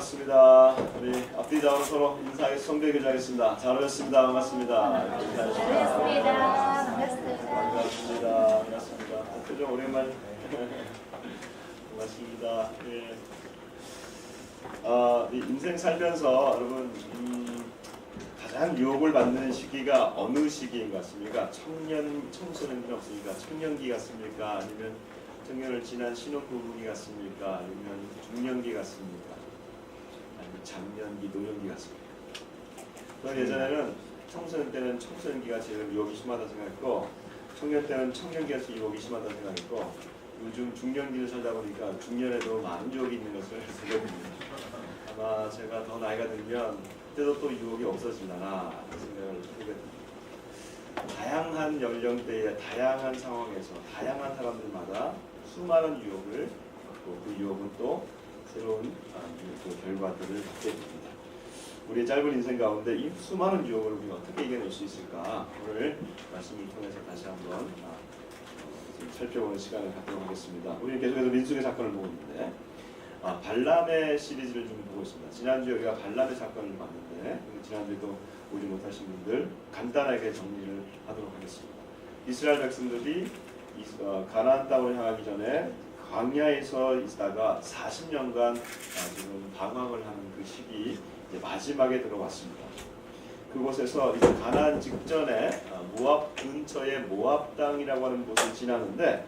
반갑습니다. 우리 앞뒤 좌우로 서로 인사하겠습니다. 성대 교제하겠습니다. 잘 오셨습니다. 반갑습니다. 반갑습니다. 반갑습니다. 반갑습니다. 표정 오랜만. 반갑습니다. 예. 인생 살면서 여러분 가장 유혹을 받는 시기가 어느 시기인 것 같습니까? 청소년기 없으니까 청년기 같습니까? 아니면 청년을 지난 신혼부부기 같습니까? 아니면 중년기 같습니까? 아니면 장년기, 노년기 같습니까? 저는 예전에는 청소년 때는 청소년기가 제일 유혹이 심하다고 생각했고, 청년 때는 청년기가 제일 유혹이 심하다고 생각했고, 요즘 중년기를 살다 보니까 중년에도 많은 유혹이 있는 것을 생각합니다. 아마 제가 더 나이가 들면 그때도 또 유혹이 없어지려나 생각을 하게 됩니다. 다양한 연령대의 다양한 상황에서 다양한 사람들마다 수많은 유혹을 받고 그 유혹은 또 새로운 결과들을 갖게 됩니다. 우리의 짧은 인생 가운데 이 수많은 유혹을 우리가 어떻게 이겨낼 수 있을까? 오늘 말씀을 통해서 다시 한번 살펴보는 시간을 갖도록 하겠습니다. 우리는 계속해서 민수의 사건을 보고 있는데 발람의 시리즈를 좀 보고 있습니다. 지난주에 우리가 발람의 사건을 봤는데 지난주에도 오지 못하신 분들 간단하게 정리를 하도록 하겠습니다. 이스라엘 백성들이 가나안 땅으로 향하기 전에 광야에서 있다가 40년간 지금 방황을 하는 그 시기 이제 마지막에 들어왔습니다. 그곳에서 이제 가나안 직전에 모압 근처의 모압 땅이라고 하는 곳을 지나는데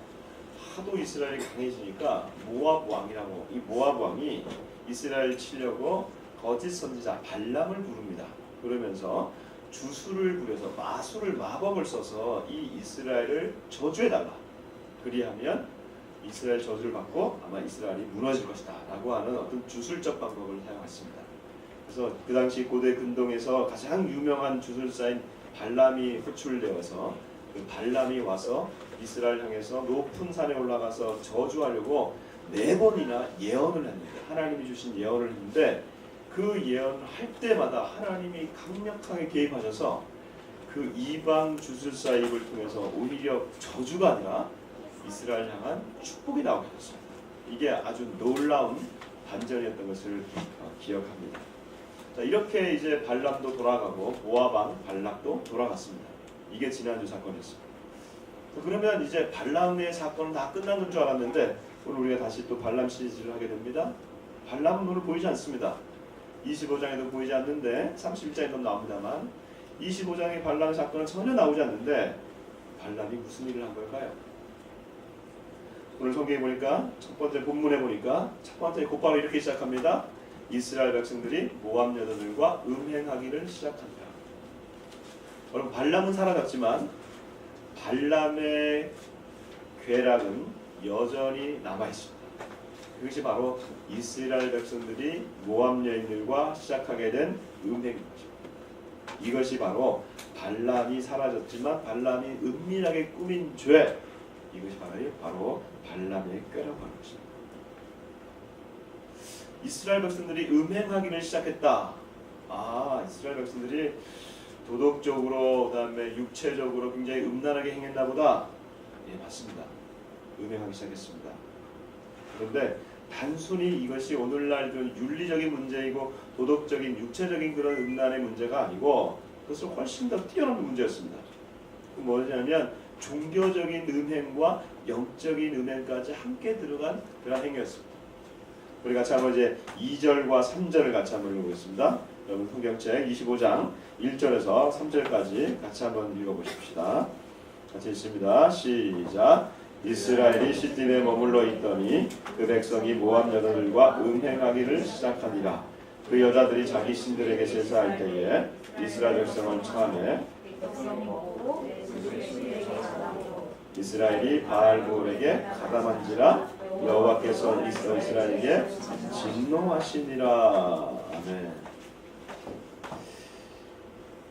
하도 이스라엘이 강해지니까 모압 왕이라고, 이 모압 왕이 이스라엘 치려고 거짓 선지자 발람을 부릅니다. 그러면서 주술을 부려서 마술을 마법을 써서 이 이스라엘을 저주해달라. 그리하면 이스라엘 저주를 받고 아마 이스라엘이 무너질 것이다 라고 하는 어떤 주술적 방법을 사용했습니다. 그래서 그 당시 고대 근동에서 가장 유명한 주술사인 발람이 호출되어서 그 발람이 와서 이스라엘 향해서 높은 산에 올라가서 저주하려고 4번이나 예언을 했는데, 하나님이 주신 예언을 했는데 그 예언을 할 때마다 하나님이 강력하게 개입하셔서 그 이방 주술사 입을 통해서 오히려 저주가 아니라 이스라엘 향한 축복이 나오게 됐습니다. 이게 아주 놀라운 반전이었던 것을 기억합니다. 자, 이렇게 이제 발람도 돌아가고 모압 왕 발락도 돌아갔습니다. 이게 지난주 사건이었습니다. 그러면 이제 발람의 사건은 다 끝난 줄 알았는데 오늘 우리가 다시 또 발람 시리즈를 하게 됩니다. 발람은 오늘 보이지 않습니다. 25장에도 보이지 않는데 31장에도 나옵니다만 25장의 발람 사건은 전혀 나오지 않는데 발람이 무슨 일을 한 걸까요? 오늘 성경에 보니까 첫 번째 본문에 보니까 첫 번째 곧바로 이렇게 시작합니다. 이스라엘 백성들이 모압 여자들과 음행하기를 시작합니다. 여러분, 발람은 사라졌지만 발람의 괴락은 여전히 남아 있습니다. 그것이 바로 이스라엘 백성들이 모압 여인들과 시작하게 된 음행인 것입니다. 이것이 바로 발람이 사라졌지만 발람이 은밀하게 꾸민 죄, 이것이 바로 발람의 꾀라고 하는 것입니다. 이스라엘 백성들이 음행하기를 시작했다. 이스라엘 백성들이 도덕적으로 그다음에 육체적으로 굉장히 음란하게 행했나 보다. 예, 맞습니다. 음행하기 시작했습니다. 그런데 단순히 이것이 오늘날 그 윤리적인 문제이고 도덕적인 육체적인 그런 음란의 문제가 아니고 그것은 훨씬 더 뛰어난 문제였습니다. 그 뭐냐면 종교적인 음행과 영적인 음행까지 함께 들어간 그런 행위였습니다. 우리 같이 한번 이제 2절과 3절을 같이 한번 읽어보겠습니다. 여러분 성경책 25장 1절에서 3절까지 같이 한번 읽어보십시다. 같이 읽습니다. 시작. 이스라엘이 시딤에 머물러 있더니 그 백성이 모압 여자들과 음행하기를 시작하니라. 그 여자들이 자기 신들에게 제사할 때에 이스라엘 백성은 처음에 이스라엘이 바알볼에게 가담한지라 여호와께서 이스라엘에게 진노하시니라. 아멘.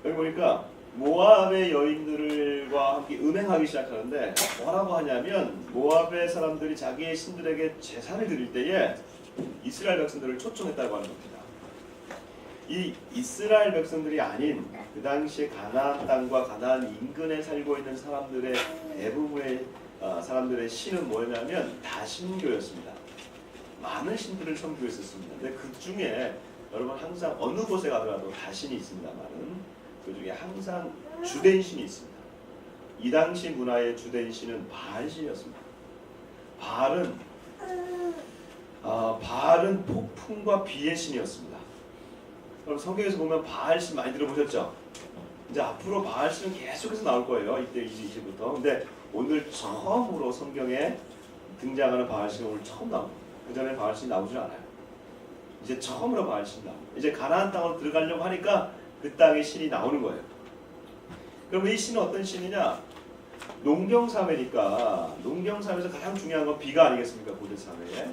여기 보니까 모압의 여인들과 함께 음행하기 시작하는데 뭐라고 하냐면 모압의 사람들이 자기의 신들에게 제사를 드릴 때에 이스라엘 백성들을 초청했다고 하는 겁니다. 이 이스라엘 백성들이 아닌 그 당시에 가나안 땅과 가나안 인근에 살고 있는 사람들의 대부분의 사람들의 신은 뭐냐면 다신교였습니다. 많은 신들을 섬기했었습니다. 근데 그 중에 여러분 항상 어느 곳에 가더라도 다 신이 있습니다만은 그 중에 항상 주된 신이 있습니다. 이 당시 문화의 주된 신은 바알 신이었습니다. 바알은 폭풍과 비의 신이었습니다. 그럼 성경에서 보면 바알 신 많이 들어보셨죠? 이제 앞으로 바알 신은 계속해서 나올 거예요. 이제부터. 근데 오늘 처음으로 성경에 등장하는 바알 신은 오늘 처음 나옵니다. 그 전에 바알 신이 나오질 않아요. 이제 처음으로 바알 신이 나옵니다. 이제 가나안 땅으로 들어가려고 하니까 그 땅에 신이 나오는 거예요. 그러면 이 신은 어떤 신이냐? 농경사회니까 농경사회에서 가장 중요한 건 비가 아니겠습니까? 고대사회에.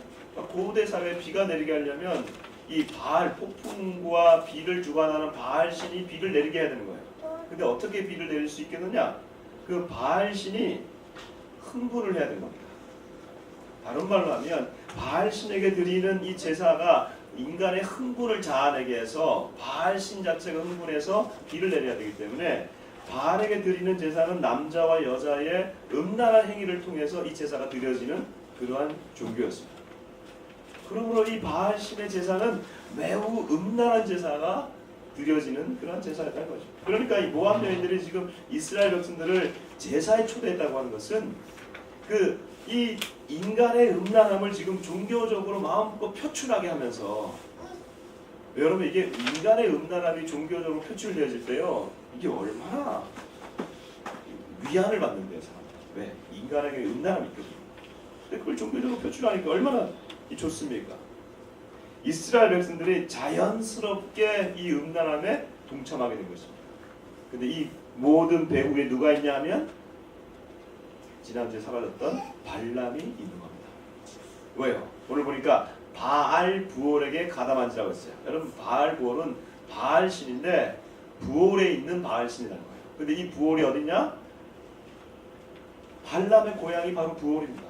고대사회에 비가 내리게 하려면 이 바알, 폭풍과 비를 주관하는 바알 신이 비를 내리게 해야 되는 거예요. 근데 어떻게 비를 내릴 수 있겠느냐? 그 바알 신이 흥분을 해야 되는 겁니다. 다른 말로 하면 바알 신에게 드리는 이 제사가 인간의 흥분을 자아내게 해서 바알 신 자체가 흥분해서 비를 내려야 되기 때문에 바알에게 드리는 제사는 남자와 여자의 음란한 행위를 통해서 이 제사가 드려지는 그러한 종교였습니다. 그러므로 이 바알 신의 제사는 매우 음란한 제사가 드려지는 그런 제사였다는 거죠. 그러니까 이 모압 여인들이 지금 이스라엘 백성들을 제사에 초대했다고 하는 것은 이 인간의 음란함을 지금 종교적으로 마음껏 표출하게 하면서 여러분 이게 인간의 음란함이 종교적으로 표출되어질 때요 이게 얼마나 위안을 받는데요 사람. 왜? 인간에게 음란함이 있거든요. 근데 그걸 종교적으로 표출하니까 얼마나 좋습니까? 이스라엘 백성들이 자연스럽게 이 음란함에 동참하게 된 것입니다. 근데 이 모든 배후에 누가 있냐 하면 지난주에 사라졌던 발람이 있는 겁니다. 왜요? 오늘 보니까 바알 부올에게 가담한지라고 했어요. 여러분 바알 부올은 바알 신인데 부올에 있는 바알 신이라는 거예요. 근데 이 부올이 어디냐? 발람의 고향이 바로 부올입니다.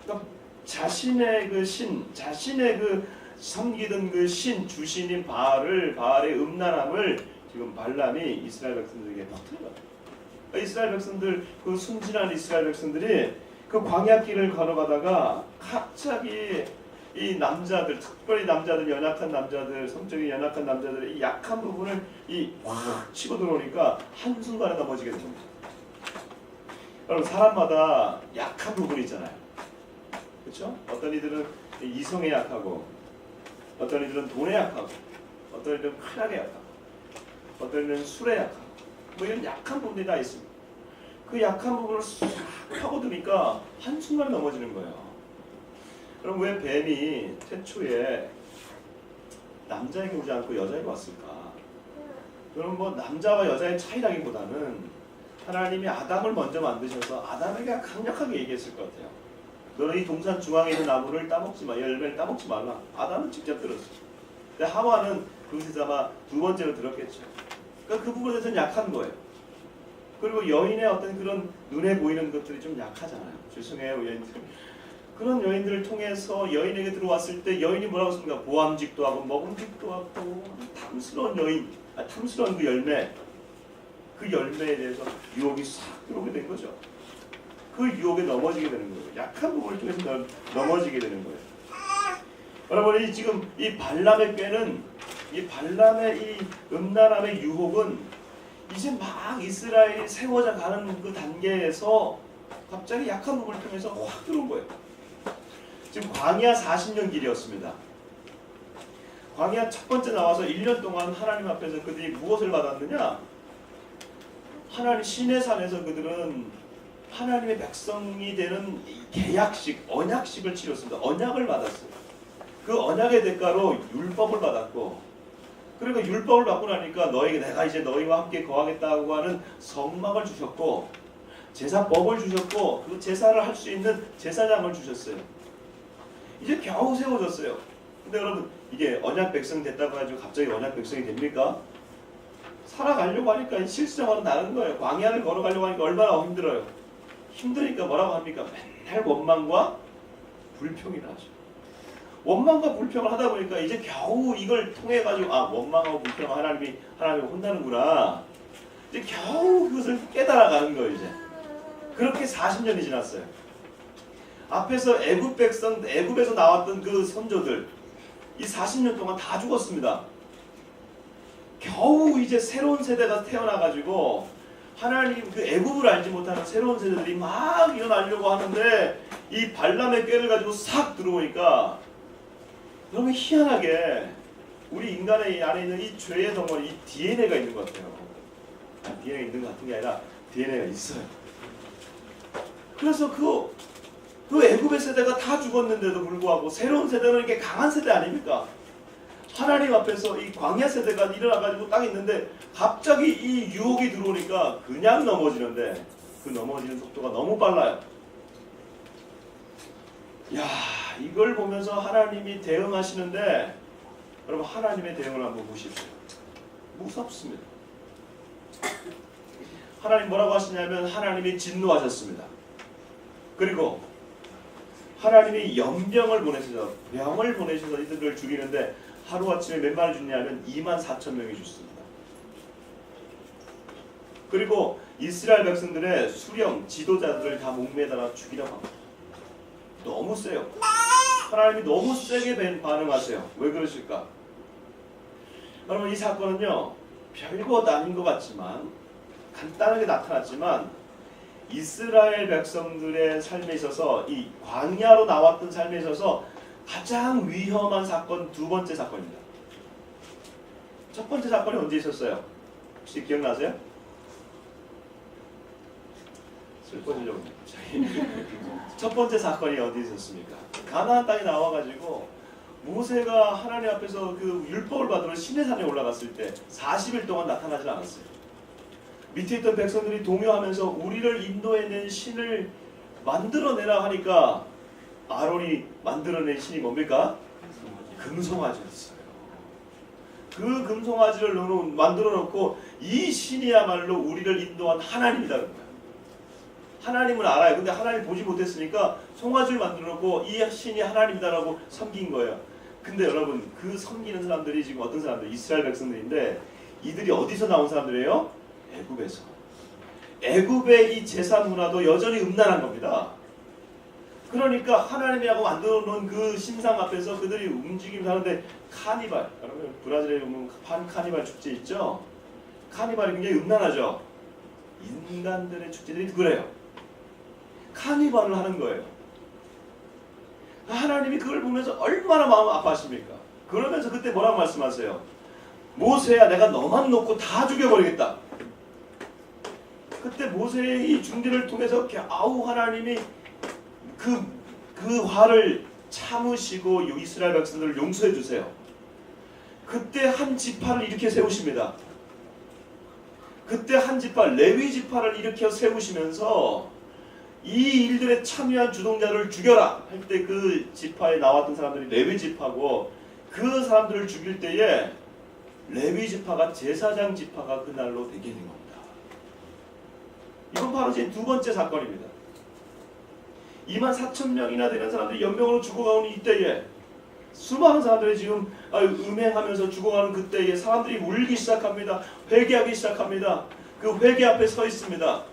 그러니까 자신의 그 신, 자신의 그 섬기던 그 신, 주신인 바알의 음란함을 지금 발람이 이스라엘 백성들에게 퍼뜨려요. 이스라엘 백성들, 그 순진한 이스라엘 백성들이 그 광야길을 걸어가다가 갑자기 이 남자들, 특별히 남자들, 연약한 남자들, 성적인 연약한 남자들의 이 약한 부분을 확 치고 들어오니까 한순간에 넘어지게 됩니다. 여러분 사람마다 약한 부분이 있잖아요. 그렇죠? 어떤 이들은 이성에 약하고, 어떤 이들은 돈에 약하고, 어떤 이들은 쾌락에 약하고, 어떤 이들은 술에 약하고, 뭐 이런 약한 부분이 다 있습니다. 그 약한 부분을 싹 파고드니까 한순간에 넘어지는 거예요. 그럼 왜 뱀이 태초에 남자에게 오지 않고 여자에게 왔을까? 그럼 뭐 남자와 여자의 차이라기보다는 하나님이 아담을 먼저 만드셔서 아담에게 강력하게 얘기했을 것 같아요. 너는 이 동산 중앙에 있는 나무를 따먹지 마, 열매를 따먹지 말라. 아담은 직접 들었어요. 근데 하와는 그것에서 아마 두 번째로 들었겠죠. 그러니까 그 부분에 대해서는 약한 거예요. 그리고 여인의 어떤 그런 눈에 보이는 것들이 좀 약하잖아요. 죄송해요, 여인들. 그런 여인들을 통해서 여인에게 들어왔을 때 여인이 뭐라고 했습니까? 보암직도 하고 먹음직도 하고 탐스러운 여인, 탐스러운 그 열매, 그 열매에 대해서 유혹이 싹 들어오게 된 거죠. 그 유혹에 넘어지게 되는 거예요. 약한 부분을 통해서 넘어지게 되는 거예요. 여러분, 지금 이 발람의 꾀는, 이 발람의 이 음란함의 유혹은 이제 막 이스라엘이 세워져 가는 그 단계에서 갑자기 약한 부분을 통해서 확 들어온 거예요. 지금 광야 40년 길이었습니다. 광야 첫 번째 나와서 1년 동안 하나님 앞에서 그들이 무엇을 받았느냐? 하나님 시내산에서 그들은 하나님의 백성이 되는 계약식, 언약식을 치렀습니다. 언약을 받았어요. 그 언약의 대가로 율법을 받았고, 그리고 율법을 받고 나니까 내가 이제 너희와 함께 거하겠다고 하는 성막을 주셨고, 제사법을 주셨고, 그 제사를 할 수 있는 제사장을 주셨어요. 이제 겨우 세워졌어요. 근데 여러분, 이게 언약 백성 됐다고 해가지고 갑자기 언약 백성이 됩니까? 살아가려고 하니까 실수하면 나는 거예요. 광야를 걸어가려고 하니까 얼마나 힘들어요. 힘드니까 뭐라고 합니까? 맨날 원망과 불평이 나죠. 원망과 불평을 하다 보니까 이제 겨우 이걸 통해 가지고 원망하고 불평 하나님이 혼나는구나. 이제 겨우 그것을 깨달아가는 거예요. 이제 그렇게 40년이 지났어요. 앞에서 애굽 백성, 애굽에서 나왔던 그 선조들 이 40년 동안 다 죽었습니다. 겨우 이제 새로운 세대가 태어나가지고 하나님 그 애굽을 알지 못하는 새로운 세대들이 막 일어나려고 하는데 이 발람의 꾀를 가지고 싹 들어오니까 너무 희한하게 우리 인간의 안에 있는 이 죄의 덩어리, 이 DNA가 있는 것 같아요. DNA가 있는 것 같은 게 아니라 DNA가 있어요. 그래서 그 애굽의 세대가 다 죽었는데도 불구하고 새로운 세대는 이렇게 강한 세대 아닙니까? 하나님 앞에서 이 광야 세대가 일어나가지고 딱 있는데 갑자기 이 유혹이 들어오니까 그냥 넘어지는데 그 넘어지는 속도가 너무 빨라요. 야, 이걸 보면서 하나님이 대응하시는데 여러분 하나님의 대응을 한번 보십시오. 무섭습니다. 하나님 뭐라고 하시냐면 하나님이 진노하셨습니다. 그리고 하나님이 연병을 보내셔서 병을 보내셔서 이들을 죽이는데 하루아침에 몇 마리 죽냐면 24,000명이 죽습니다. 그리고 이스라엘 백성들의 수령 지도자들을 다 목매달아 죽이라고 합니다. 너무 세요. 하나님이 너무 세게 반응하세요. 왜 그러실까? 여러분 이 사건은요 별것 아닌 것 같지만 간단하게 나타났지만 이스라엘 백성들의 삶에 있어서 이 광야로 나왔던 삶에 있어서 가장 위험한 사건 두 번째 사건입니다. 첫 번째 사건이 언제 있었어요? 혹시 기억나세요? 슬퍼지려고. 첫 번째 사건이 어디 있었습니까? 가나안 땅에 나와가지고 모세가 하나님 앞에서 그 율법을 받으러 시내산에 올라갔을 때 40일 동안 나타나지 않았어요. 밑에 있던 백성들이 동요하면서 우리를 인도해낸 신을 만들어내라 하니까 아론이 만들어낸 신이 뭡니까? 금송아지였어요. 그 금송아지를 만들어 놓고 이 신이야말로 우리를 인도한 하나님이라는 거예요. 하나님을 알아요. 근데 하나님 보지 못했으니까 송아지를 만들어 놓고 이 신이 하나님이다라고 섬긴 거예요. 근데 여러분 그 섬기는 사람들이 지금 어떤 사람들? 이스라엘 백성들인데 이들이 어디서 나온 사람들이에요? 애굽에서. 애굽의 이 제사 문화도 여전히 음란한 겁니다. 그러니까 하나님이라고 만들어 놓은 그 신상 앞에서 그들이 움직이면서 하는데 카니발, 여러분 브라질에 보면 카니발 축제 있죠? 카니발이 굉장히 음란하죠? 인간들의 축제들이 그래요. 카니발을 하는 거예요. 하나님이 그걸 보면서 얼마나 마음 아파하십니까? 그러면서 그때 뭐라고 말씀하세요? 모세야 내가 너만 놓고 다 죽여버리겠다. 그때 모세의 이 중재를 통해서 아우 하나님이 그 화를 참으시고 이스라엘 백성들을 용서해 주세요. 그때 한 지파를 일으켜 세우십니다. 그때 한 지파 레위 지파를 일으켜 세우시면서 이 일들에 참여한 주동자를 죽여라 할 때 그 지파에 나왔던 사람들이 레위 지파고 그 사람들을 죽일 때에 레위 지파가 제사장 지파가 그날로 되게 된 겁니다. 이건 바로 제 두 번째 사건입니다. 24,000명이나 되는 사람들이 연병으로 죽어가는 이때에 수많은 사람들이 지금 음행하면서 죽어가는 그때에 사람들이 울기 시작합니다. 회개하기 시작합니다. 그 회개 앞에 서 있습니다.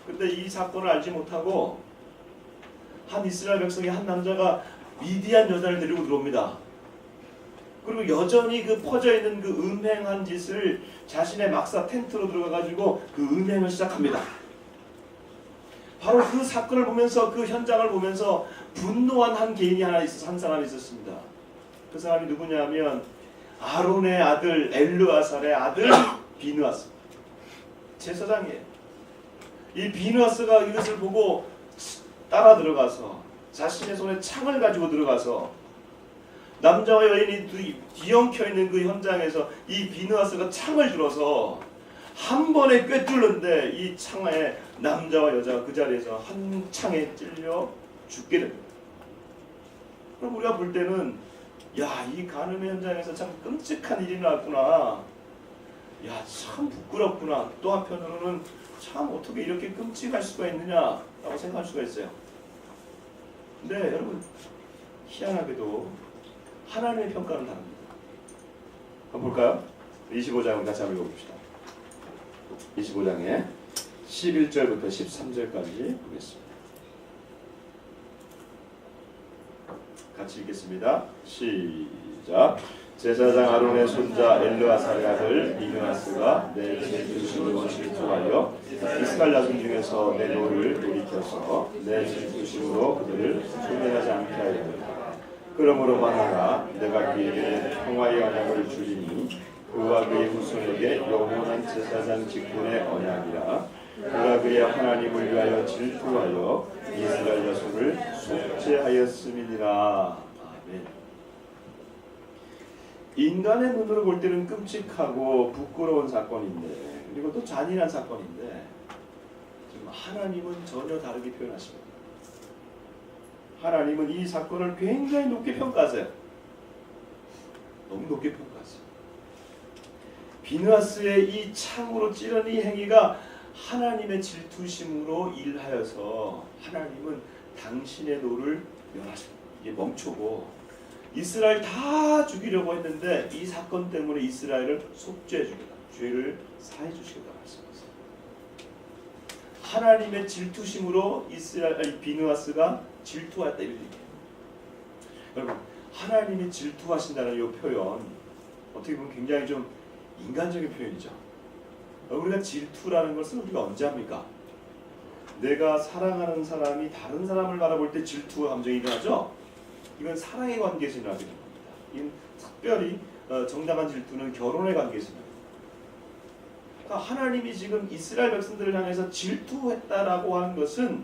근데 이 사건을 알지 못하고 한 이스라엘 백성의 한 남자가 미디안 여자를 데리고 들어옵니다. 그리고 여전히 그 퍼져 있는 그 음행한 짓을 자신의 막사 텐트로 들어가가지고 그 음행을 시작합니다. 바로 그 사건을 보면서 그 현장을 보면서 분노한 한 개인이 한 사람이 있었습니다. 그 사람이 누구냐면 아론의 아들 엘르아살의 아들 비느하스 제사장이에요. 이 비느하스가 이것을 보고 따라 들어가서 자신의 손에 창을 가지고 들어가서 남자와 여인이 뒤엉켜 있는 그 현장에서 이 비느하스가 창을 들어서 한 번에 꿰뚫는데 이 창에 남자와 여자가 그 자리에서 한 창에 찔려 죽게 됩니다. 그럼 우리가 볼 때는 야, 이 간음의 현장에서 참 끔찍한 일이 나왔구나. 야, 참 부끄럽구나. 또 한편으로는 참 어떻게 이렇게 끔찍할 수가 있느냐라고 생각할 수가 있어요. 근데 여러분 희한하게도 하나님의 평가는 다릅니다. 한번 볼까요? 25장을 같이 한번 읽어봅시다. 25장에 11절부터 13절까지 보겠습니다. 같이 읽겠습니다. 시작. 제사장 아론의 손자 엘르아살의 아들 비느하스가 내 질투심으로 질투하여 이스라엘 자손 중에서 내 노를 돌이켜서 내 질투심으로 그들을 소멸하지 않게 하였다. 그러므로 만하라 내가 그에게 평화의 언약을 주리니 그와 그의 후손에게 영원한 제사장 직분의 언약이라. 그가 그의 하나님을 위하여 질투하여 이스라엘 자손을 속죄하였음이니라. 아멘. 인간의 눈으로 볼 때는 끔찍하고 부끄러운 사건인데, 그리고 또 잔인한 사건인데, 지금 하나님은 전혀 다르게 표현하십니다. 하나님은 이 사건을 굉장히 높게 평가하세요. 너무 높게 평가하세요. 비느하스의 이 창으로 찌른 이 행위가 하나님의 질투심으로 일하여서 하나님은 당신의 노를 멸하십니다. 이게 멈추고 이스라엘 다 죽이려고 했는데 이 사건 때문에 이스라엘을 속죄해 주겠다. 죄를 사해 주시겠다 말씀하세요. 하나님의 질투심으로 이스라엘 비느하스가 질투하였다 이런 얘기예요. 여러분, 하나님이 질투하신다는 이 표현 어떻게 보면 굉장히 좀 인간적인 표현이죠. 우리가 질투라는 것은 우리가 언제 합니까? 내가 사랑하는 사람이 다른 사람을 바라볼 때 질투 감정이 일어나죠. 이건 사랑의 관계에서 일어나게 됩니다. 이건 특별히 정당한 질투는 결혼의 관계에서 일어납니다. 그러니까 하나님이 지금 이스라엘 백성들을 향해서 질투했다라고 하는 것은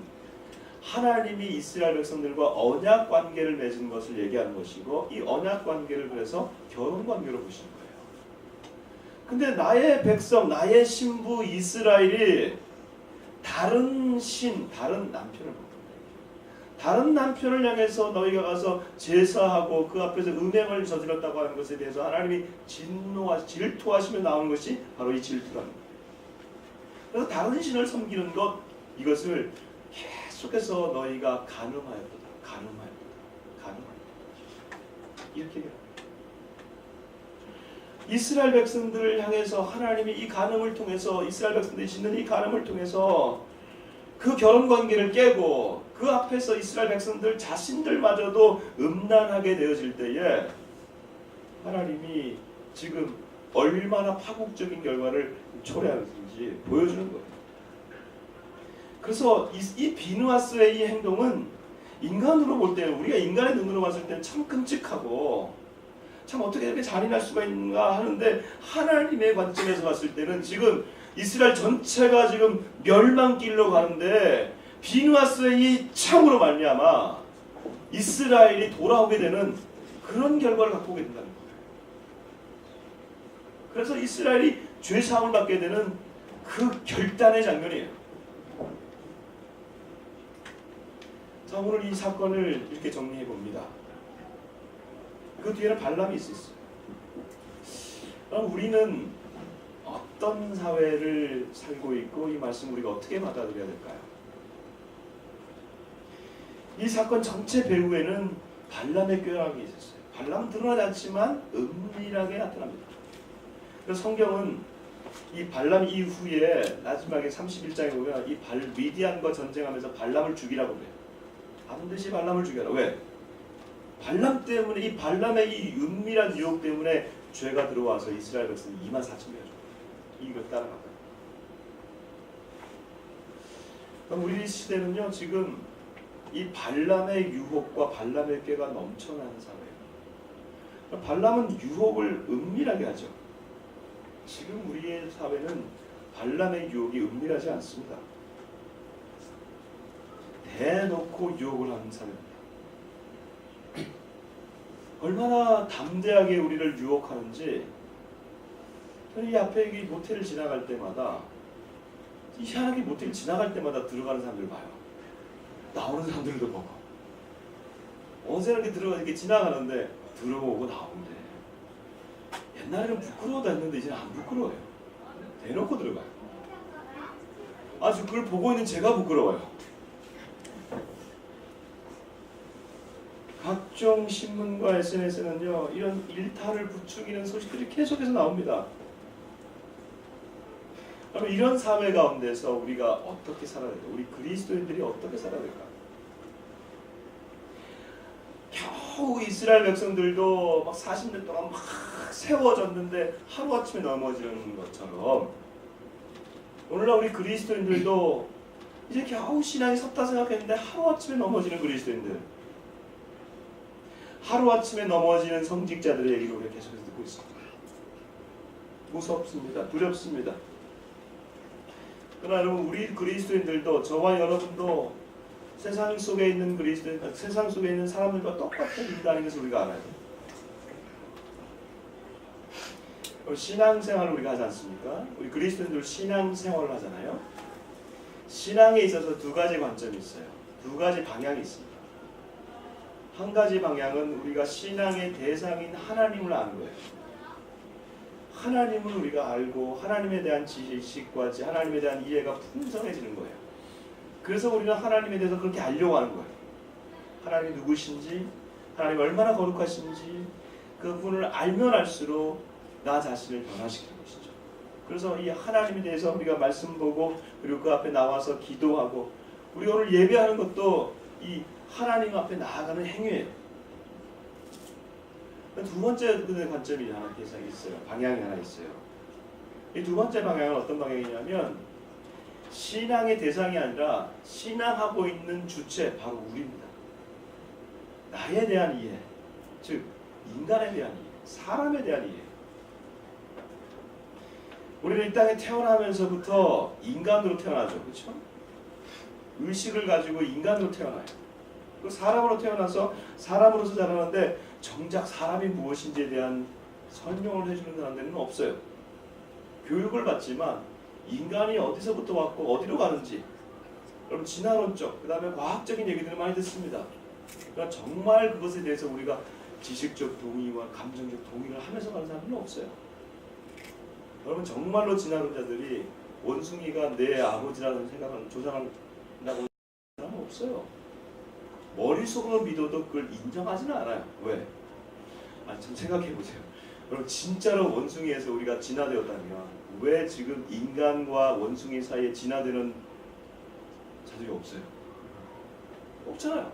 하나님이 이스라엘 백성들과 언약 관계를 맺은 것을 얘기하는 것이고, 이 언약 관계를 그래서 결혼 관계로 보시는 거예요. 근데 나의 백성, 나의 신부 이스라엘이 다른 다른 남편을 보고, 다른 남편을 향해서 너희가 가서 제사하고 그 앞에서 음행을 저질렀다고 하는 것에 대해서 하나님이 질투하시며 나오는 것이 바로 이 질투라는 거예요. 그래서 다른 신을 섬기는 것, 이것을 계속해서 너희가 간음하였도다. 이렇게 돼요. 이스라엘 백성들을 향해서 하나님이 이 간음을 통해서, 이스라엘 백성들이 짓는 이 간음을 통해서 그 결혼 관계를 깨고 그 앞에서 이스라엘 백성들 자신들마저도 음란하게 되어질 때에 하나님이 지금 얼마나 파국적인 결과를 초래하는지 보여주는 거예요. 그래서 이 비느하스의 이 행동은 인간으로 볼 때는, 우리가 인간의 눈으로 봤을 때는 참 끔찍하고 참 어떻게 이렇게 잔인할 수가 있는가 하는데, 하나님의 관점에서 봤을 때는 지금 이스라엘 전체가 지금 멸망길로 가는데 비느하스의 이 창으로 말미암아 이스라엘이 돌아오게 되는 그런 결과를 갖고 오게 된다는 거예요. 그래서 이스라엘이 죄사함을 받게 되는 그 결단의 장면이에요. 자, 오늘 이 사건을 이렇게 정리해 봅니다. 그 뒤에는 발람이 있었어요. 그럼 우리는 어떤 사회를 살고 있고 이 말씀 우리가 어떻게 받아들여야 될까요? 이 사건 전체 배후에는 발람의 꾀랑이 있었어요. 발람은 드러나지 않지만 은밀하게 나타납니다. 그래서 성경은 이 발람 이후에 마지막에 31장에 보면 이 미디안과 전쟁하면서 발람을 죽이라고 그래요. 반드시 발람을 죽여라. 왜? 발람 때문에, 이 발람의 이 은밀한 유혹 때문에 죄가 들어와서 이스라엘 백성이 24,000명이 죽어요. 이걸 따라가요. 그럼 우리 시대는요, 지금 이 발람의 유혹과 발람의 꾀가 넘쳐나는 사회예요. 발람은 유혹을 은밀하게 하죠. 지금 우리의 사회는 발람의 유혹이 은밀하지 않습니다. 대놓고 유혹을 하는 사회입니다. 얼마나 담대하게 우리를 유혹하는지, 저는 이 앞에 이 모텔을 지나갈 때마다, 희한하게 모텔 지나갈 때마다 들어가는 사람들 봐요. 나오는 사람들도 보고. 어색하게 이렇게 지나가는데 들어오고 나오는데, 옛날에는 부끄러워도 했는데 이제는 안 부끄러워요. 대놓고 들어가요. 아주 그걸 보고 있는 제가 부끄러워요. 각종 신문과 SNS는요, 이런 일탈을 부추기는 소식들이 계속해서 나옵니다. 그럼 이런 사회 가운데서 우리가 어떻게 살아야 될까? 우리 그리스도인들이 어떻게 살아야 될까? 아우 이스라엘 백성들도 막 40년 동안 막 세워졌는데 하루아침에 넘어지는 것처럼 오늘날 우리 그리스도인들도 이제 겨우 신앙이 섰다 생각했는데 하루아침에 넘어지는 그리스도인들, 하루아침에 넘어지는 성직자들의 얘기를 우리가 계속해서 듣고 있습니다. 무섭습니다. 두렵습니다. 그러나 여러분, 우리 그리스도인들도, 저와 여러분도 세상 속에 있는 그리스도인, 세상 속에 있는 사람들과 똑같은 일이라는 것을 우리가 알아야 돼요. 신앙생활을 우리가 하지 않습니까? 우리 그리스도인들 신앙생활을 하잖아요. 신앙에 있어서 두 가지 관점이 있어요. 두 가지 방향이 있습니다. 한 가지 방향은 우리가 신앙의 대상인 하나님을 아는 거예요. 하나님을 우리가 알고 하나님에 대한 지식과 하나님에 대한 이해가 풍성해지는 거예요. 그래서 우리는 하나님에 대해서 그렇게 알려고 하는 거예요. 하나님이 누구신지, 하나님이 얼마나 거룩하신지 그분을 알면 알수록 나 자신을 변화시키는 것이죠. 그래서 이 하나님에 대해서 우리가 말씀 보고 그리고 그 앞에 나와서 기도하고, 우리 오늘 예배하는 것도 이 하나님 앞에 나아가는 행위예요. 두 번째 관점이 하나 계산이 있어요. 방향이 하나 있어요. 이 두 번째 방향은 어떤 방향이냐면 신앙의 대상이 아니라 신앙하고 있는 주체, 바로 우리입니다. 나에 대한 이해, 즉 인간에 대한 이해, 사람에 대한 이해. 우리는 이 땅에 태어나면서부터 인간으로 태어나죠. 그렇죠? 의식을 가지고 인간으로 태어나요. 그 사람으로 태어나서 사람으로서 자라는데 정작 사람이 무엇인지에 대한 설명을 해주는 사람들은 없어요. 교육을 받지만 인간이 어디서부터 왔고 어디로 가는지, 여러분 진화론적, 그 다음에 과학적인 얘기들을 많이 듣습니다. 그러니까 정말 그것에 대해서 우리가 지식적 동의와 감정적 동의를 하면서 가는 사람은 없어요. 여러분 정말로 진화론자들이 원숭이가 내 아버지라는 생각을 조장한다고 하는 사람은 없어요. 머릿속으로 믿어도 그걸 인정하지는 않아요. 왜? 아니 참 생각해보세요. 여러분 진짜로 원숭이에서 우리가 진화되었다면 왜 지금 인간과 원숭이 사이에 진화되는 자들이 없어요? 없잖아요.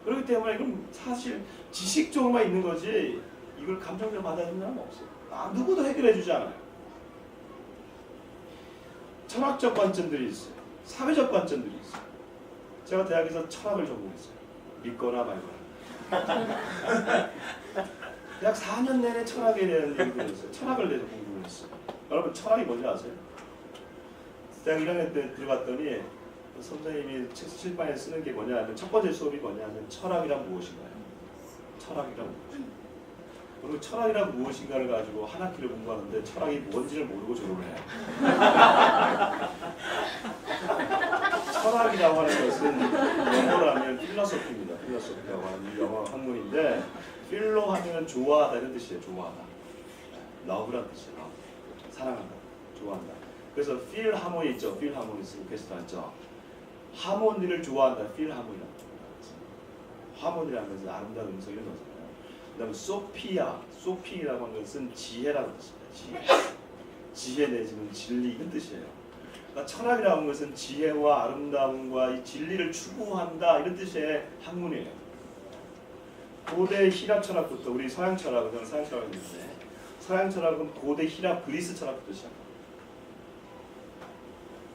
그렇기 때문에 이건 사실 지식적으로만 있는 거지 이걸 감정적으로 받아들이는 사람은 없어요. 누구도 해결해주지 않아요. 철학적 관점들이 있어요. 사회적 관점들이 있어요. 제가 대학에서 철학을 전공했어요. 믿거나 말거나. 대학 4년 내내 철학에 대한 얘기를 했어요. 철학을 대해서 공부를 했어요. 여러분 철학이 뭔지 아세요? 대학 1학년 때 들어갔더니 선생님이 칠판에 쓰는 게 뭐냐면 첫 번째 수업이 뭐냐면 철학이란 무엇인가요? 철학이란 무엇인가요? 그리고 철학이란 무엇인가를 가지고 한 학기를 공부하는데 철학이 뭔지를 모르고 졸업을 해요. 철학이라고 하는 것은 영어로 하면 필로소피입니다. 필로소피라고 하는 영어 학문인데 필로 하면 좋아하다 이런 뜻이에요. 좋아하다. 러브란 뜻이에요. 러브. 사랑한다. 좋아한다. 그래서 필 하모니 있죠. 필 하모니 쓰고 게스트 하죠. 하모니를 좋아한다. 필 하모니라고 합니다. 하모니라는 것은 아름다운 음성 이런 거잖아요. 그 다음에 소피아, 소피라고 하는 것은 지혜라는 뜻입니다. 지혜 내지는 진리 이런 뜻이에요. 그러니까 철학이라고 하는 것은 지혜와 아름다움과 이 진리를 추구한다 이런 뜻의 학문이에요. 고대 히랍 철학부터 우리 서양 철학은 서양 철학인데 서양 철학은 고대 히랍 그리스 철학부터 시작합니다.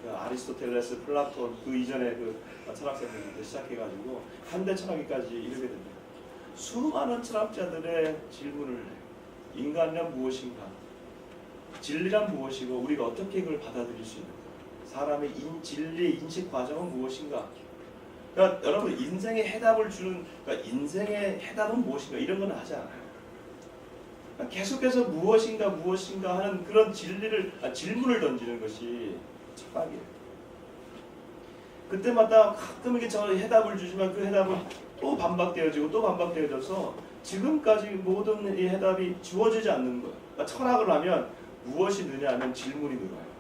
그 아리스토텔레스, 플라톤 그 이전에 그 철학자들부터 시작해가지고 현대 철학까지 이르게 됩니다. 수많은 철학자들의 질문을 해요. 인간이란 무엇인가? 진리란 무엇이고 우리가 어떻게 그걸 받아들일 수 있는가? 사람의 진리의 인식 과정은 무엇인가? 그러니까 여러분 인생의 해답을 주는, 그러니까 인생의 해답은 무엇인가 이런 건 하지 않아요. 그러니까 계속해서 무엇인가 하는 그런 질문을 던지는 것이 철학이에요. 그때마다 가끔 이게 저 해답을 주지만 그 해답은 또 반박되어지고 또 반박되어져서 지금까지 모든 이 해답이 주어지지 않는 거예요. 그러니까 철학을 하면 무엇이 느냐면 질문이 늘어요.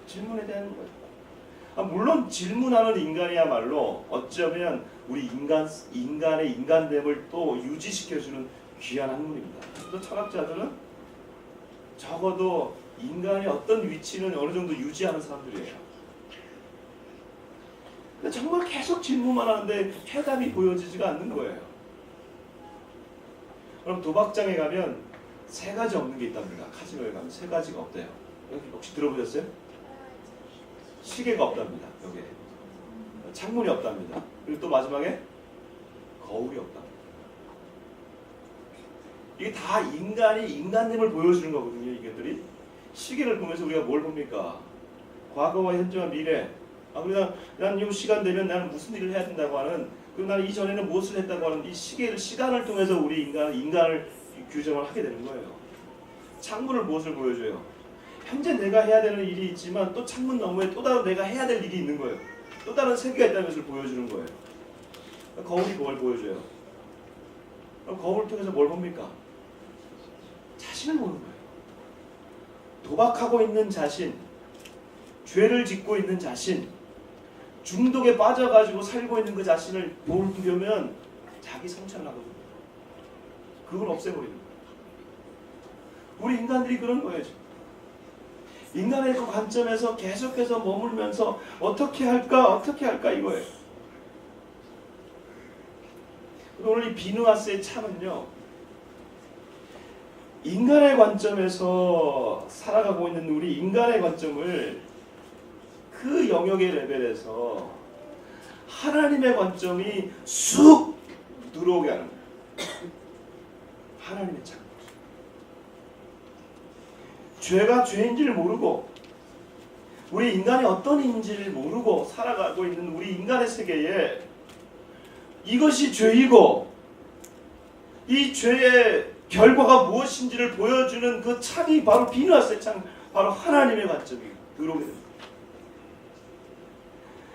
질문에 대한 거예요. 물론 질문하는 인간이야말로 어쩌면 우리 인간의 인간됨을 또 유지시켜주는 귀한 학문입니다. 또 철학자들은 적어도 인간의 어떤 위치는 어느 정도 유지하는 사람들이에요. 근데 정말 계속 질문만 하는데 해답이 보여지지가 않는 거예요. 그럼 도박장에 가면 세 가지 없는 게 있답니다. 카지노에 가면 세 가지가 없대요. 여기 혹시 들어보셨어요? 시계가 없답니다. 여기 창문이 없답니다. 그리고 또 마지막에 거울이 없답니다. 이게 다 인간이 인간됨을 보여주는 거거든요. 이것들이 시계를 보면서 우리가 뭘 봅니까? 과거와 현재와 미래. 우리가 난 이 시간 되면 나는 무슨 일을 해야 된다고 하는, 그리고 나는 이전에는 무엇을 했다고 하는 이 시간을 통해서 우리 인간을 규정을 하게 되는 거예요. 창문을 무엇을 보여줘요? 현재 내가 해야 되는 일이 있지만 또 창문 너머에 또 다른 내가 해야 될 일이 있는 거예요. 또 다른 세계가 있다는 것을 보여주는 거예요. 거울이 뭘 보여줘요? 그럼 거울을 통해서 뭘 봅니까? 자신을 보는 거예요. 도박하고 있는 자신, 죄를 짓고 있는 자신, 중독에 빠져가지고 살고 있는 그 자신을 보려면 자기 성찰을 하거든요. 그걸 없애버리는 거예요. 우리 인간들이 그런 거예요. 인간의 그 관점에서 계속해서 머물면서 어떻게 할까 이거예요. 오늘 이 비누아스의 참은요, 인간의 관점에서 살아가고 있는 우리 인간의 관점을 그 영역의 레벨에서 하나님의 관점이 쑥 들어오게 하는 거예요. 하나님의 참. 죄가 죄인지를 모르고 우리 인간이 어떤 인지를 모르고 살아가고 있는 우리 인간의 세계에 이것이 죄이고 이 죄의 결과가 무엇인지를 보여주는 그 창이 바로 비누아스의 창, 바로 하나님의 관점이 들어오게 됩니다.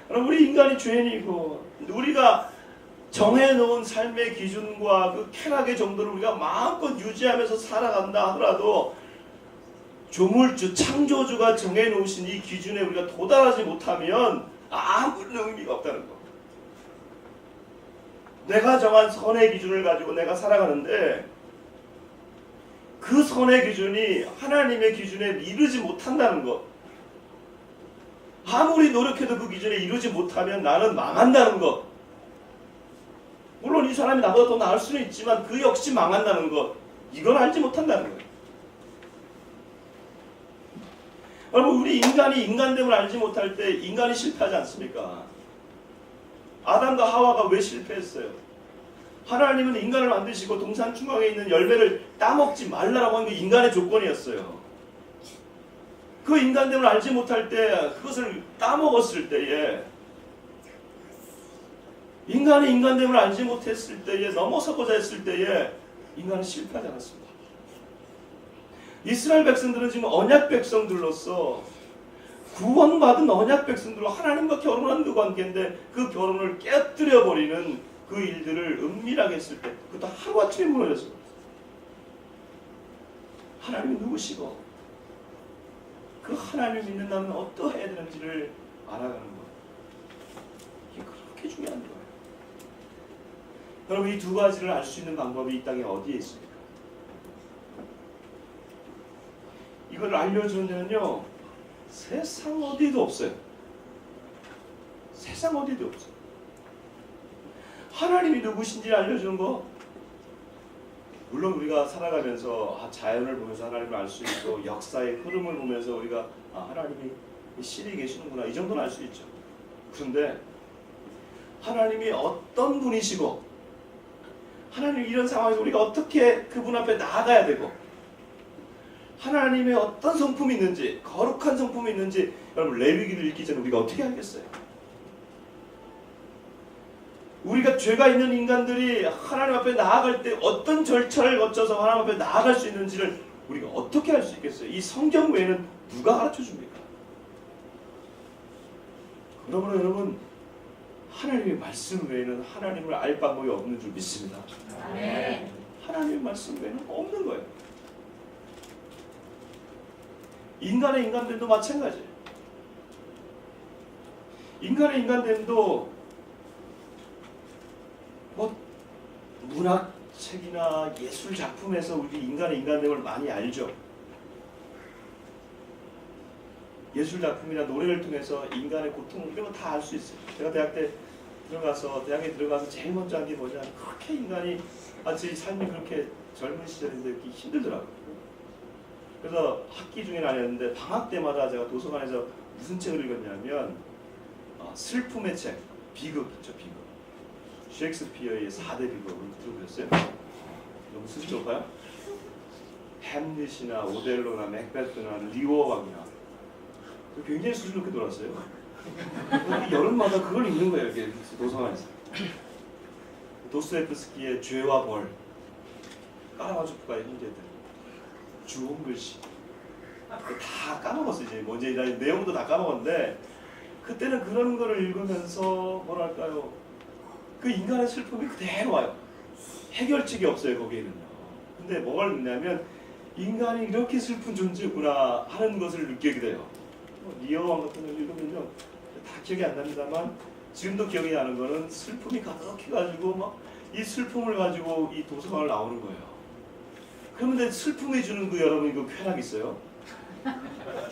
우리 인간이 죄인이고 우리가 정해놓은 삶의 기준과 그 쾌락의 정도를 우리가 마음껏 유지하면서 살아간다 하더라도 조물주, 창조주가 정해놓으신 이 기준에 우리가 도달하지 못하면 아무런 의미가 없다는 거. 내가 정한 선의 기준을 가지고 내가 살아가는데 그 선의 기준이 하나님의 기준에 이르지 못한다는 것. 아무리 노력해도 그 기준에 이르지 못하면 나는 망한다는 것. 물론 이 사람이 나보다 더 나을 수는 있지만 그 역시 망한다는 것. 이걸 알지 못한다는 거예요. 여러분, 우리 인간이 인간됨을 알지 못할 때 인간이 실패하지 않습니까? 아담과 하와가 왜 실패했어요? 하나님은 인간을 만드시고 동산 중앙에 있는 열매를 따먹지 말라라고 한 게 인간의 조건이었어요. 그 인간됨을 알지 못할 때, 그것을 따먹었을 때에, 인간이 인간됨을 알지 못했을 때에, 넘어서고자 했을 때에 인간은 실패하지 않았습니다. 이스라엘 백성들은 지금 언약 백성들로서 구원받은 언약 백성들로 하나님과 결혼한 그 관계인데 그 결혼을 깨뜨려버리는 그 일들을 은밀하게 했을 때 그것도 하루아침에 무너졌습니다. 하나님이 누구시고 그 하나님을 믿는 나는 어떠해야 되는지를 알아가는 것. 이게 그렇게 중요한 거예요. 여러분, 이 두 가지를 알 수 있는 방법이 이 땅에 어디에 있습니까? 이걸 알려주는 데는요, 세상 어디도 없어요. 세상 어디도 없어요. 하나님이 누구신지 알려주는 거. 물론 우리가 살아가면서 자연을 보면서 하나님을 알 수 있고 역사의 흐름을 보면서 우리가 하나님이 실이 계시는구나, 이 정도는 알 수 있죠. 그런데 하나님이 어떤 분이시고 하나님 이런 상황에서 우리가 어떻게 그분 앞에 나아가야 되고 하나님의 어떤 성품이 있는지, 거룩한 성품이 있는지 여러분, 레위기를 읽기 전에 우리가 어떻게 알겠어요? 우리가 죄가 있는 인간들이 하나님 앞에 나아갈 때 어떤 절차를 거쳐서 하나님 앞에 나아갈 수 있는지를 우리가 어떻게 알 수 있겠어요? 이 성경 외에는 누가 가르쳐 줍니까? 그러므로 여러분, 하나님의 말씀 외에는 하나님을 알 방법이 없는 줄 믿습니다. 아멘. 하나님의 말씀 외에는 없는 거예요. 인간의 인간됨도 마찬가지예요. 인간의 인간됨도 문학책이나 예술 작품에서 우리 인간의 인간됨을 많이 알죠. 예술 작품이나 노래를 통해서 인간의 고통 이런 거 다 알 수 있어요. 제가 대학 때 들어가서 대학에 들어가서 제일 먼저 한 게 뭐냐? 그렇게 인간이 제 삶이 그렇게 젊은 시절인데 이렇게 힘들더라고요. 그래서 학기 중에는 아니었는데 방학 때마다 제가 도서관에서 무슨 책을 읽었냐면 슬픔의 책, 비극 있죠, 비극. 셰익스피어의 4대 비극을 들어보셨어요? 너무 스스로가요? 햄릿이나 오델로나 맥베스나 리오왕이나 굉장히 수준높게 돌았어요. 여름마다 그걸 읽는 거예요, 이렇게 도서관에서. 도스토옙스키의 죄와 벌, 까라바조프가의 형제들, 주홍 글씨 다 까먹었어요. 이제 뭔지 내용도 다 까먹었는데 그때는 그런 거를 읽으면서 뭐랄까요, 그 인간의 슬픔이 그대로 와요. 해결책이 없어요, 거기에는요. 근데 뭘 읽냐면 인간이 이렇게 슬픈 존재구나 하는 것을 느끼게 돼요. 리어왕 같은 걸 읽으면요, 다 기억이 안 납니다만 지금도 기억이 나는 거는 슬픔이 가득해가지고 막 이 슬픔을 가지고 이 도서관을 나오는 거예요. 그런데 슬픔이 주는 그 여러분 그 쾌락이 있어요?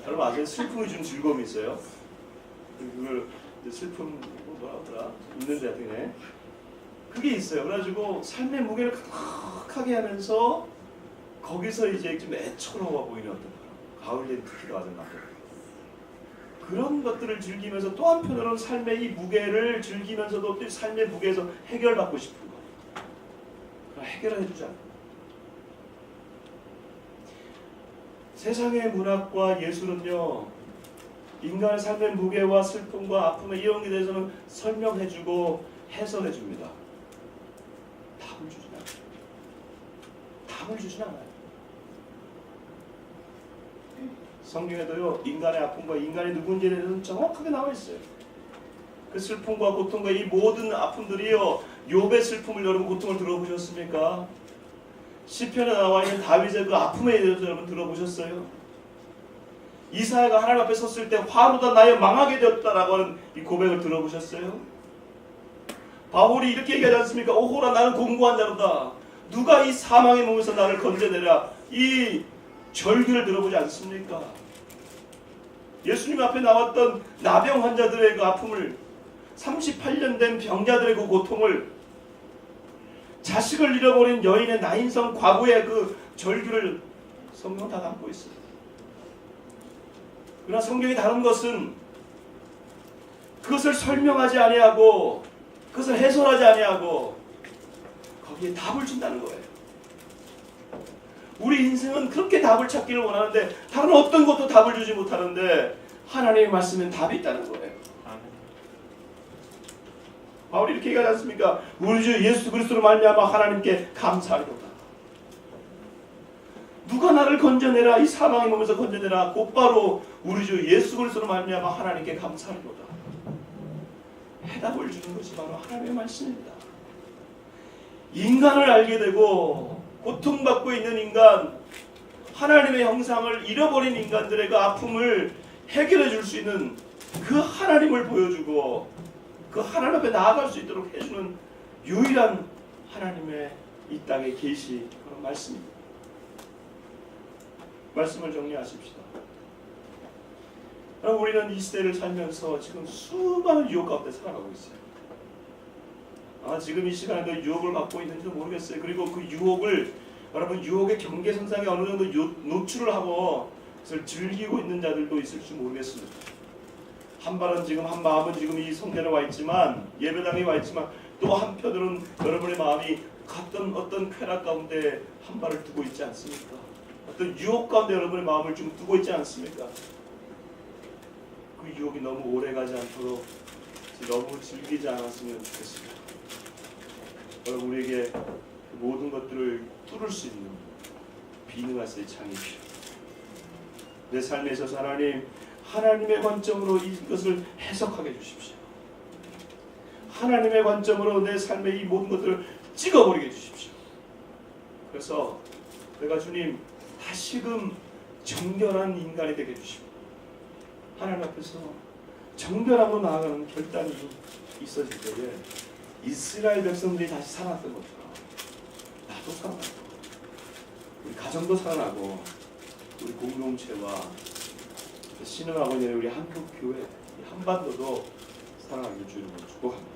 여러분 아세요? 슬픔이 주는 즐거움이 있어요? 그걸 슬픔 뭐라더라? 있는데 어떻게 그게 있어요. 그래가지고 삶의 무게를 가득하게 하면서 거기서 이제 좀 애처로워 보이는 어떤 가을에 특히 나잖아요. 그런 것들을 즐기면서 또 한편으로는 삶의 이 무게를 즐기면서도 또 삶의 무게에서 해결받고 싶은 거. 해결을 해주지 않아요. 세상의 문학과 예술은요, 인간의 삶의 무게와 슬픔과 아픔의 이런 게 대해서는 설명해주고 해설해줍니다. 답을 주진 않아요. 답을 주진 않아요. 성경에도요, 인간의 아픔과 인간이 누군지에 대해서는 정확하게 나와 있어요. 그 슬픔과 고통과 이 모든 아픔들이요, 욥의 슬픔을 여러분 고통을 들어보셨습니까? 시편에 나와 있는 다윗의 그 아픔에 대해서 여러분 들어보셨어요? 이사야가 하나님 앞에 섰을 때 화로다 나여 망하게 되었다라고 하는 이 고백을 들어보셨어요? 바울이 이렇게 얘기하지 않습니까? 오호라 나는 공고한 자로다. 누가 이 사망의 몸에서 나를 건져내라. 이 절규를 들어보지 않습니까? 예수님 앞에 나왔던 나병 환자들의 그 아픔을, 38년 된 병자들의 그 고통을, 자식을 잃어버린 여인의 나인성 과부의 그 절규를 성경은 다 담고 있어요. 그러나 성경이 다른 것은 그것을 설명하지 아니하고 그것을 해설하지 아니하고 거기에 답을 준다는 거예요. 우리 인생은 그렇게 답을 찾기를 원하는데 다른 어떤 것도 답을 주지 못하는데 하나님의 말씀엔 답이 있다는 거예요. 바울이 이렇게 얘기하지 않습니까? 우리 주 예수 그리스도로 말미암아 하나님께 감사하리로다. 누가 나를 건져내라, 이 사망의 몸에서 건져내라. 곧바로 우리 주 예수 그리스도로 말미암아 하나님께 감사하리로다. 해답을 주는 것이 바로 하나님의 말씀입니다. 인간을 알게 되고 고통받고 있는 인간, 하나님의 형상을 잃어버린 인간들의 그 아픔을 해결해 줄 수 있는 그 하나님을 보여주고 그 하나님 앞에 나아갈 수 있도록 해주는 유일한 하나님의 이 땅에 계시, 그런 말씀입니다. 말씀을 정리하십시다. 우리는 이 시대를 살면서 지금 수많은 유혹 가운데 살아가고 있어요. 지금 이 시간에도 유혹을 받고 있는지도 모르겠어요. 그리고 그 유혹을, 여러분 유혹의 경계선상에 어느 정도 노출을 하고 그것을 즐기고 있는 자들도 있을지 모르겠습니다. 한 발은 지금, 한 마음은 지금 이 성전에 와 있지만, 예배당에 와 있지만, 또 한편으로는 여러분의 마음이 어떤 쾌락 가운데 한 발을 두고 있지 않습니까? 어떤 유혹 가운데 여러분의 마음을 좀 두고 있지 않습니까? 그 유혹이 너무 오래 가지 않도록 너무 즐기지 않았으면 좋겠습니다. 여러분 우리에게 그 모든 것들을 뚫을 수 있는 비능하세의 창이 필요합니다. 내 삶에 있어서 하나님의 관점으로 이것을 해석하게 해주십시오. 하나님의 관점으로 내 삶의 이 모든 것들을 찍어버리게 해주십시오. 그래서 내가 주님 다시금 정결한 인간이 되게 해주시고 하나님 앞에서 정결하고 나아가는 결단이 있어질 때에 이스라엘 백성들이 다시 살아났던 것처럼 나도 살아나고 우리 가정도 살아나고 우리 공동체와 신흥하고 있는 우리 한국교회 한반도도 살아나길 주님으로 축복합니다.